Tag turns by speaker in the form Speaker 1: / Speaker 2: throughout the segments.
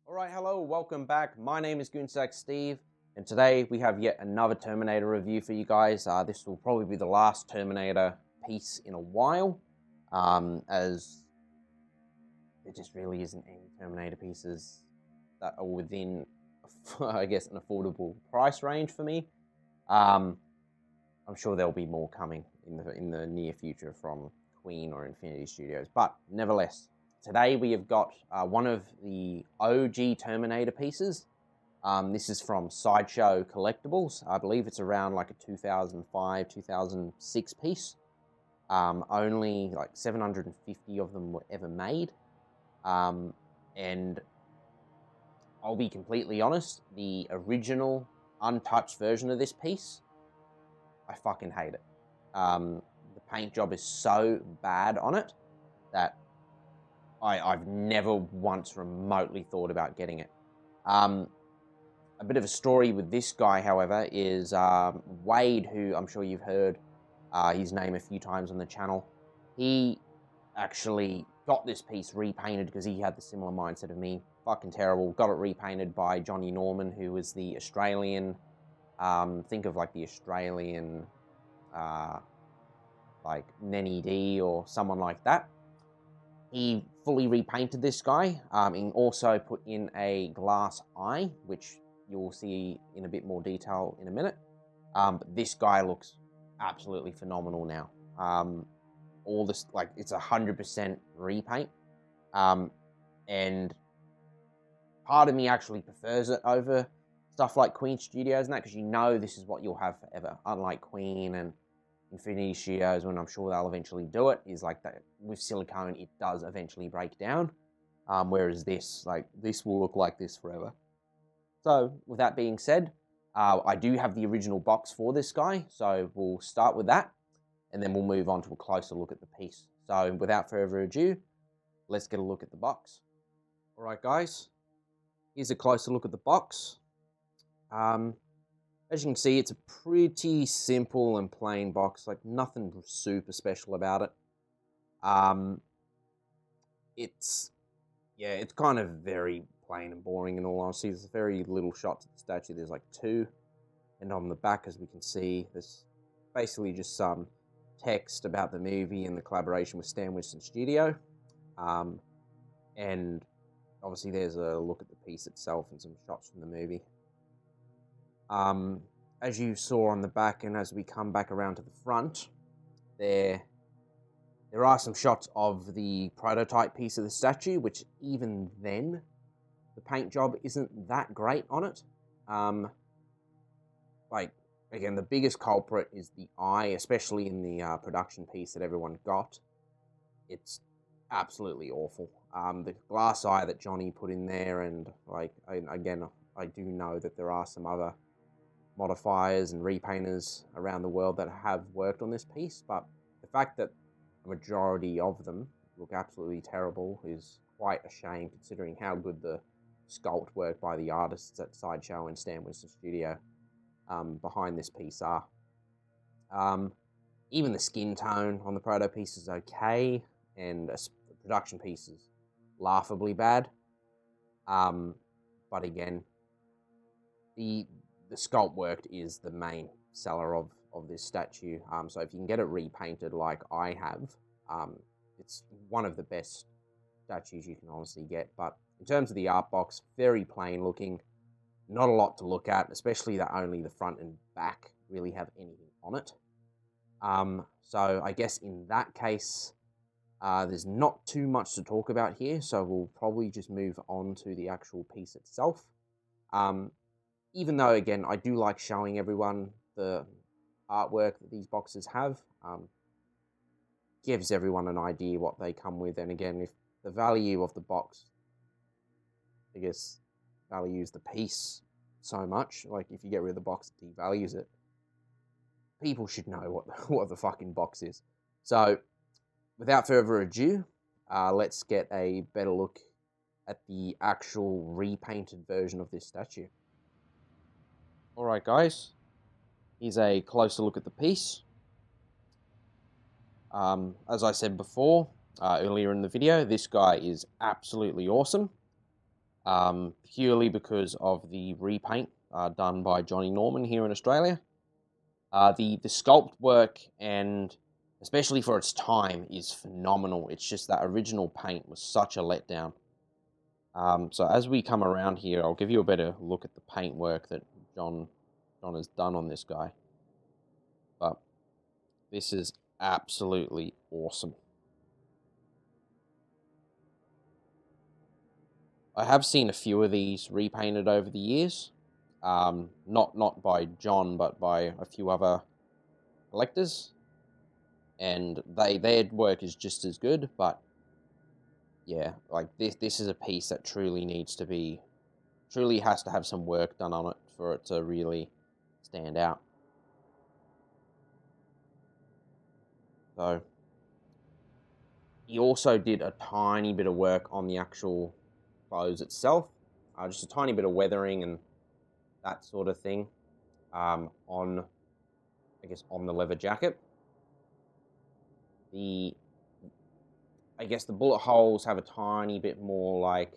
Speaker 1: Alright, hello, welcome back. My name is Goonsack Steve, and today we have yet another Terminator review for you guys. This will probably be the last Terminator piece in a while, as there just really isn't any Terminator pieces that are within, I guess, an affordable price range for me. I'm sure there'll be more coming in the near future from Queen or Infinity Studios, but nevertheless, today we have got one of the OG Terminator pieces. This is from SIDESHOW Collectibles. I believe it's around like a 2005, 2006 piece. Only like 750 of them were ever made. And I'll be completely honest, the original untouched version of this piece, I fucking hate it. The paint job is so bad on it that I've never once remotely thought about getting it. A bit of a story with this guy, however, is Wade, who I'm sure you've heard his name a few times on the channel. He actually got this piece repainted because he had the similar mindset of me. Fucking terrible. Got it repainted by Johnny Norman, who was the Australian, think of like the Australian, like Nenny D or someone like that. He fully repainted this guy and also put in a glass eye, which you'll see in a bit more detail in a minute. But this guy looks absolutely phenomenal now. All this, like, it's 100% repaint. And part of me actually prefers it over stuff like Queen Studios and that, because you know this is what you'll have forever. Unlike Queen and Infinity Studios, when I'm sure they'll eventually do it, is like that with silicone, it does eventually break down. Whereas this, like, this will look like this forever. So, with that being said, I do have the original box for this guy, so we'll start with that, and then we'll move on to a closer look at the piece. So, without further ado, let's get a look at the box. Alright guys, here's a closer look at the box. As you can see, it's a pretty simple and plain box, like nothing super special about it. It's kind of very plain and boring in all honesty. There's very little shots of the statue. There's like two, and on the back, as we can see, there's basically just some text about the movie and the collaboration with Stan Winston Studio. And obviously there's a look at the piece itself and some shots from the movie. As you saw on the back, and as we come back around to the front, there are some shots of the prototype piece of the statue, which even then, the paint job isn't that great on it. Like, again, the biggest culprit is the eye, especially in the production piece that everyone got. It's absolutely awful. The glass eye that Johnny put in there, and like, again, I do know that there are some other modifiers and repainters around the world that have worked on this piece, but the fact that a majority of them look absolutely terrible is quite a shame, considering how good the sculpt work by the artists at SIDESHOW and Stan Winston Studio behind this piece are. Even the skin tone on the proto piece is okay, and the production piece is laughably bad. But again, the sculpt work is the main seller of this statue. So if you can get it repainted like I have, it's one of the best statues you can honestly get. But in terms of the art box, very plain looking, not a lot to look at, especially that only the front and back really have anything on it. So I guess in that case, there's not too much to talk about here, so we'll probably just move on to the actual piece itself. Even though, again, I do like showing everyone the artwork that these boxes have. Gives everyone an idea what they come with, and again, if the value of the box, I guess, values the piece so much, like if you get rid of the box, it devalues it. People should know what the fucking box is. So, without further ado, let's get a better look at the actual repainted version of this statue. Alright guys, here's a closer look at the piece. As I said before, earlier in the video, this guy is absolutely awesome. purely because of the repaint done by Johnny Norman here in Australia. The sculpt work, and especially for its time, is phenomenal. It's just that original paint was such a letdown. So as we come around here, I'll give you a better look at the paint work that John has done on this guy. But this is absolutely awesome. I have seen a few of these repainted over the years. Not by John, but by a few other collectors. And their work is just as good, but yeah, like this is a piece that truly has to have some work done on it for it to really stand out. So he also did a tiny bit of work on the actual clothes itself, just a tiny bit of weathering and that sort of thing on the leather jacket. The bullet holes have a tiny bit more like,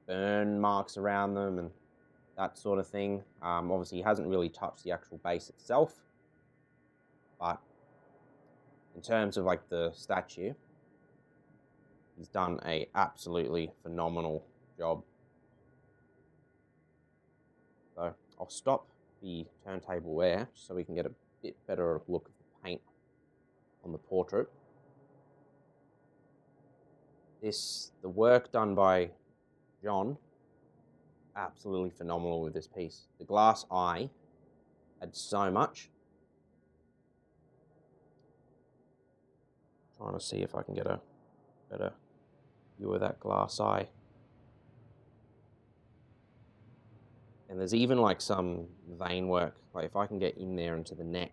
Speaker 1: burn marks around them and that sort of thing. Obviously, he hasn't really touched the actual base itself, but in terms of like the statue, he's done a absolutely phenomenal job. So I'll stop the turntable there so we can get a bit better look at the paint on the portrait. The work done by John, absolutely phenomenal with this piece. The glass eye had so much. Trying to see if I can get a better view of that glass eye. And there's even like some vein work, like if I can get in there into the neck,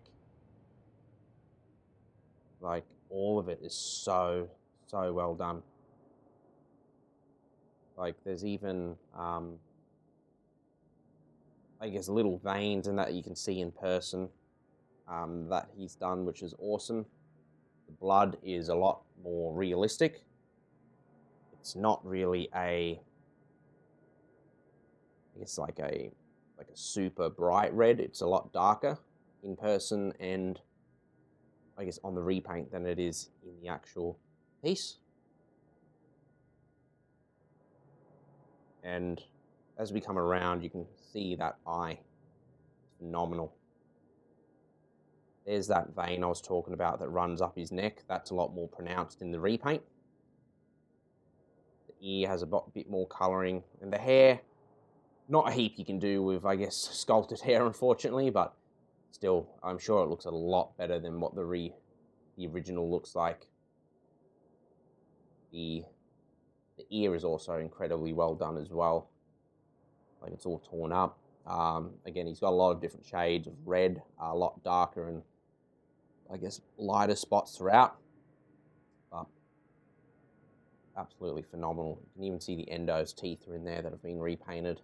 Speaker 1: like all of it is so well done. Like there's even little veins and that you can see in person that he's done, which is awesome. The blood is a lot more realistic. It's not really like a super bright red. It's a lot darker in person and on the repaint than it is in the actual piece. And as we come around, you can see that eye. It's phenomenal. There's that vein I was talking about that runs up his neck. That's a lot more pronounced in the repaint. The ear has a bit more colouring, and the hair, not a heap you can do with, sculpted hair, unfortunately, but still, I'm sure it looks a lot better than what the original looks like. The ear is also incredibly well done as well. Like it's all torn up. Again, he's got a lot of different shades of red, a lot darker and lighter spots throughout. But absolutely phenomenal. You can even see the Endo's teeth are in there that have been repainted.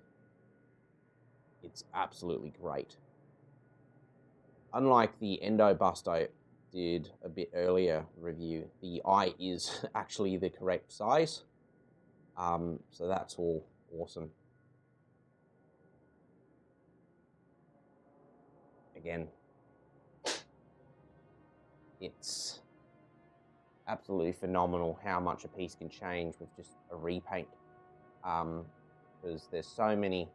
Speaker 1: It's absolutely great. Unlike the Endo bust I did a bit earlier review, the eye is actually the correct size. So that's all awesome. Again, it's absolutely phenomenal how much a piece can change with just a repaint. Because there's so many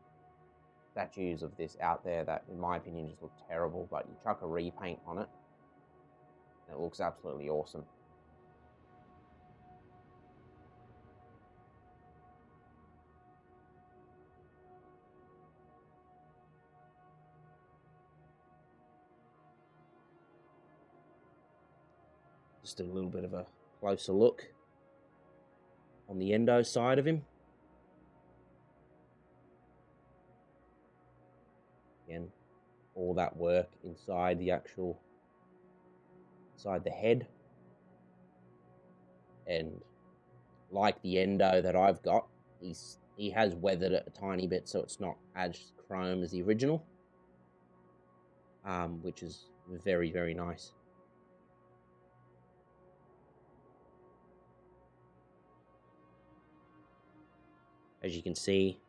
Speaker 1: statues of this out there that, in my opinion, just look terrible, but you chuck a repaint on it, and it looks absolutely awesome. Just a little bit of a closer look on the Endo side of him. Again, all that work inside the head. And like the Endo that I've got, he has weathered it a tiny bit so it's not as chrome as the original, which is very, very nice. As you can see,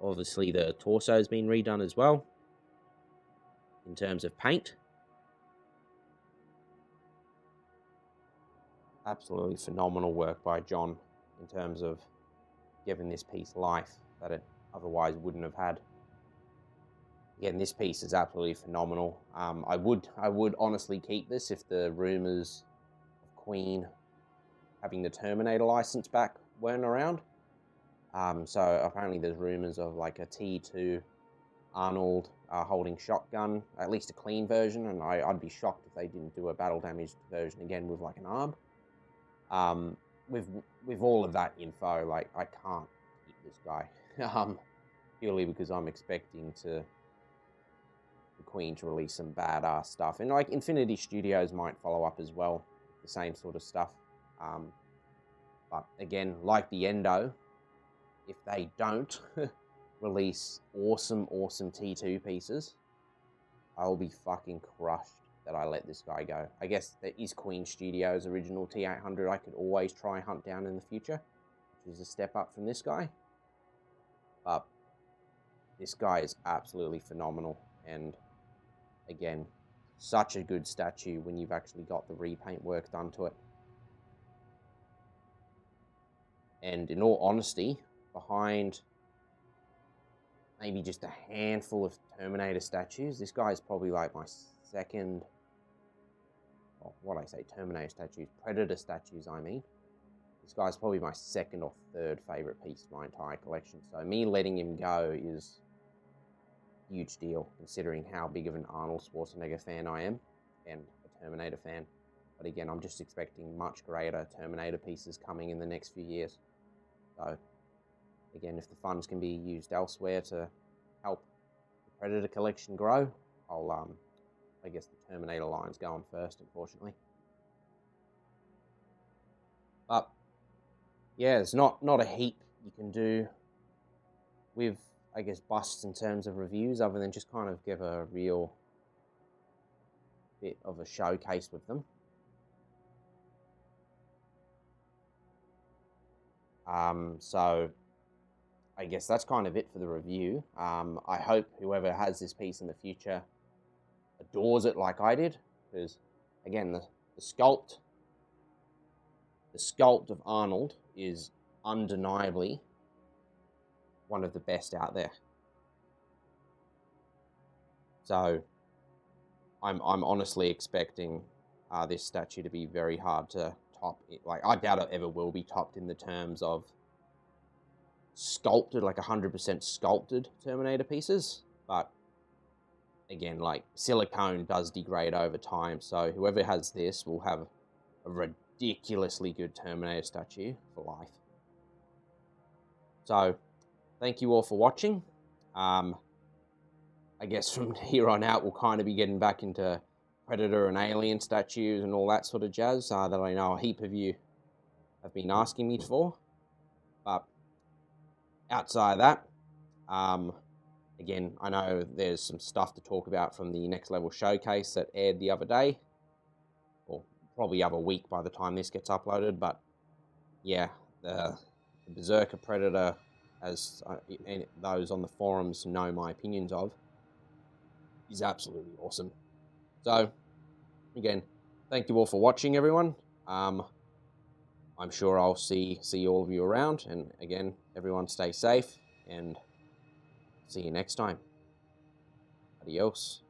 Speaker 1: obviously the torso's been redone as well in terms of paint. Absolutely phenomenal work by John in terms of giving this piece life that it otherwise wouldn't have had. Again, this piece is absolutely phenomenal. I would honestly keep this if the rumors of Queen having the Terminator license back weren't around. So apparently there's rumors of like a T2 Arnold holding shotgun, at least a clean version, and I'd be shocked if they didn't do a battle damaged version again with like an arm. With all of that info, like I can't keep this guy, purely because I'm expecting the Queen to release some badass stuff, and like Infinity Studios might follow up as well, the same sort of stuff. But again, like the Endo, if they don't release awesome T2 pieces, I'll be fucking crushed that I let this guy go. I guess there is Queen Studios' original T800 I could always try and hunt down in the future, which is a step up from this guy. But this guy is absolutely phenomenal, and again, such a good statue when you've actually got the repaint work done to it. And in all honesty, behind maybe just a handful of Terminator statues, this guy is probably like my second, well, what I say, Terminator statues, Predator statues, I mean. This guy's probably my second or third favorite piece of my entire collection. So me letting him go is a huge deal, considering how big of an Arnold Schwarzenegger fan I am, and a Terminator fan. But again, I'm just expecting much greater Terminator pieces coming in the next few years. So again, if the funds can be used elsewhere to help the Predator collection grow, I guess the Terminator line's going first, unfortunately. But yeah, there's not a heap you can do with, I guess, busts in terms of reviews, other than just kind of give a real bit of a showcase with them. So I guess that's kind of it for the review. I hope whoever has this piece in the future adores it like I did, because again, the sculpt of Arnold is undeniably one of the best out there. So I'm honestly expecting this statue to be very hard to top. Like, I doubt it ever will be topped in the terms of sculpted, like 100% sculpted Terminator pieces. But again, like, silicone does degrade over time, so whoever has this will have a ridiculously good Terminator statue for life. So thank you all for watching. I guess from here on out, we'll kind of be getting back into Predator and Alien statues and all that sort of jazz that I know a heap of you have been asking me for. But outside of that, again, I know there's some stuff to talk about from the Next Level Showcase that aired the other day, or probably other week by the time this gets uploaded. But yeah, the Berserker Predator, as those on the forums know my opinions of, is absolutely awesome. So again, thank you all for watching, everyone. I'm sure I'll see all of you around, and again, everyone stay safe, and see you next time. Adios.